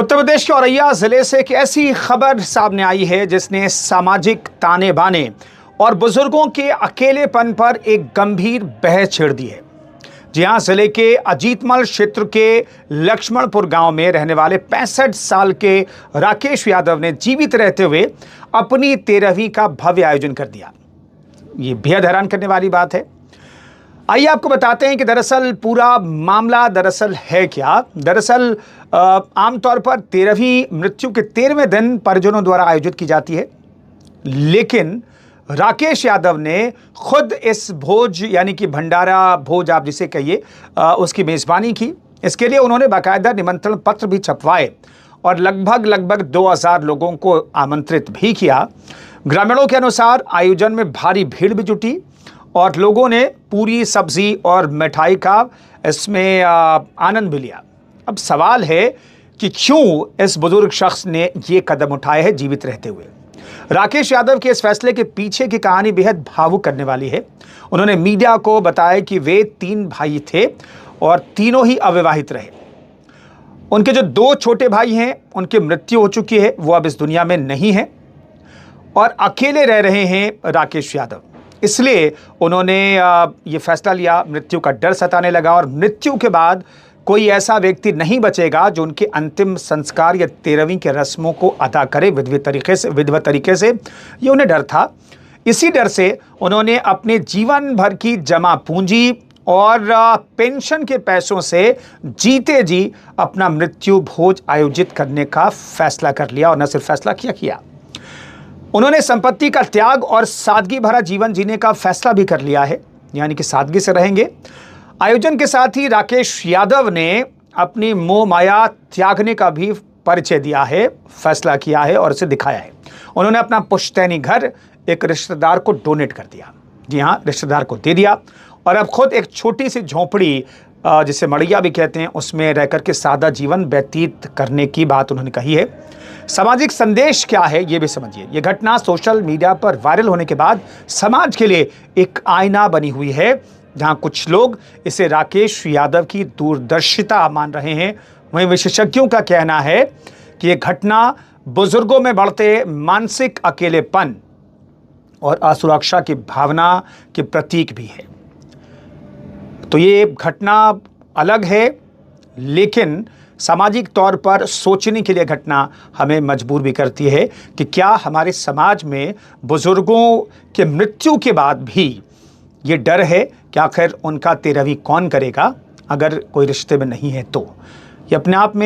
उत्तर प्रदेश के औरैया जिले से एक ऐसी खबर सामने आई है जिसने सामाजिक ताने बाने और बुजुर्गों के अकेलेपन पर एक गंभीर बहस छेड़ दी है। जी हां, जिले के अजीतमल क्षेत्र के लक्ष्मणपुर गांव में रहने वाले 65 साल के राकेश यादव ने जीवित रहते हुए अपनी 13वीं का भव्य आयोजन कर दिया। ये बेहद हैरान करने वाली बात है। आइए आपको बताते हैं कि दरअसल पूरा मामला है क्या। दरअसल आमतौर पर 13वीं मृत्यु के 13वें दिन परिजनों द्वारा आयोजित की जाती है, लेकिन राकेश यादव ने खुद इस भोज यानी कि भंडारा भोज आप जिसे कहिए उसकी मेजबानी की। इसके लिए उन्होंने बाकायदा निमंत्रण पत्र भी छपवाए और लगभग 2000 लोगों को आमंत्रित भी किया। ग्रामीणों के अनुसार आयोजन में भारी भीड़ भी जुटी और लोगों ने पूरी सब्जी और मिठाई का इसमें आनंद भी लिया। अब सवाल है कि क्यों इस बुजुर्ग शख्स ने ये कदम उठाए हैं जीवित रहते हुए। राकेश यादव के इस फैसले के पीछे की कहानी बेहद भावुक करने वाली है। उन्होंने मीडिया को बताया कि वे 3 भाई थे और तीनों ही अविवाहित रहे। उनके जो 2 छोटे भाई हैं उनकी मृत्यु हो चुकी है, वो अब इस दुनिया में नहीं है और अकेले रह रहे हैं राकेश यादव। इसलिए उन्होंने ये फैसला लिया। मृत्यु का डर सताने लगा और मृत्यु के बाद कोई ऐसा व्यक्ति नहीं बचेगा जो उनके अंतिम संस्कार या 13वीं के रस्मों को अदा करे विधिवत तरीके से। ये उन्हें डर था। इसी डर से उन्होंने अपने जीवन भर की जमा पूंजी और पेंशन के पैसों से जीते जी अपना मृत्यु भोज आयोजित करने का फैसला कर लिया। और न सिर्फ फैसला किया, उन्होंने संपत्ति का त्याग और सादगी भरा जीवन जीने का फैसला भी कर लिया है, यानी कि सादगी से रहेंगे। आयोजन के साथ ही राकेश यादव ने अपनी मोह माया त्यागने का भी परिचय दिया है, फैसला किया है और उसे दिखाया है। उन्होंने अपना पुश्तैनी घर एक रिश्तेदार को डोनेट कर दिया। जी हाँ, रिश्तेदार को दे दिया और अब खुद एक छोटी सी झोंपड़ी जिसे मड़िया भी कहते हैं उसमें रहकर के सादा जीवन व्यतीत करने की बात उन्होंने कही है। सामाजिक संदेश क्या है ये भी समझिए। ये घटना सोशल मीडिया पर वायरल होने के बाद समाज के लिए एक आईना बनी हुई है, जहां कुछ लोग इसे राकेश यादव की दूरदर्शिता मान रहे हैं। वहीं विशेषज्ञों का कहना है कि यह घटना बुजुर्गों में बढ़ते मानसिक अकेलेपन और असुरक्षा की भावना के प्रतीक भी है। तो ये घटना अलग है, लेकिन सामाजिक तौर पर सोचने के लिए घटना हमें मजबूर भी करती है कि क्या हमारे समाज में बुजुर्गों के मृत्यु के बाद भी ये डर है कि आखिर उनका 13वीं कौन करेगा अगर कोई रिश्ते में नहीं है तो। ये अपने आप में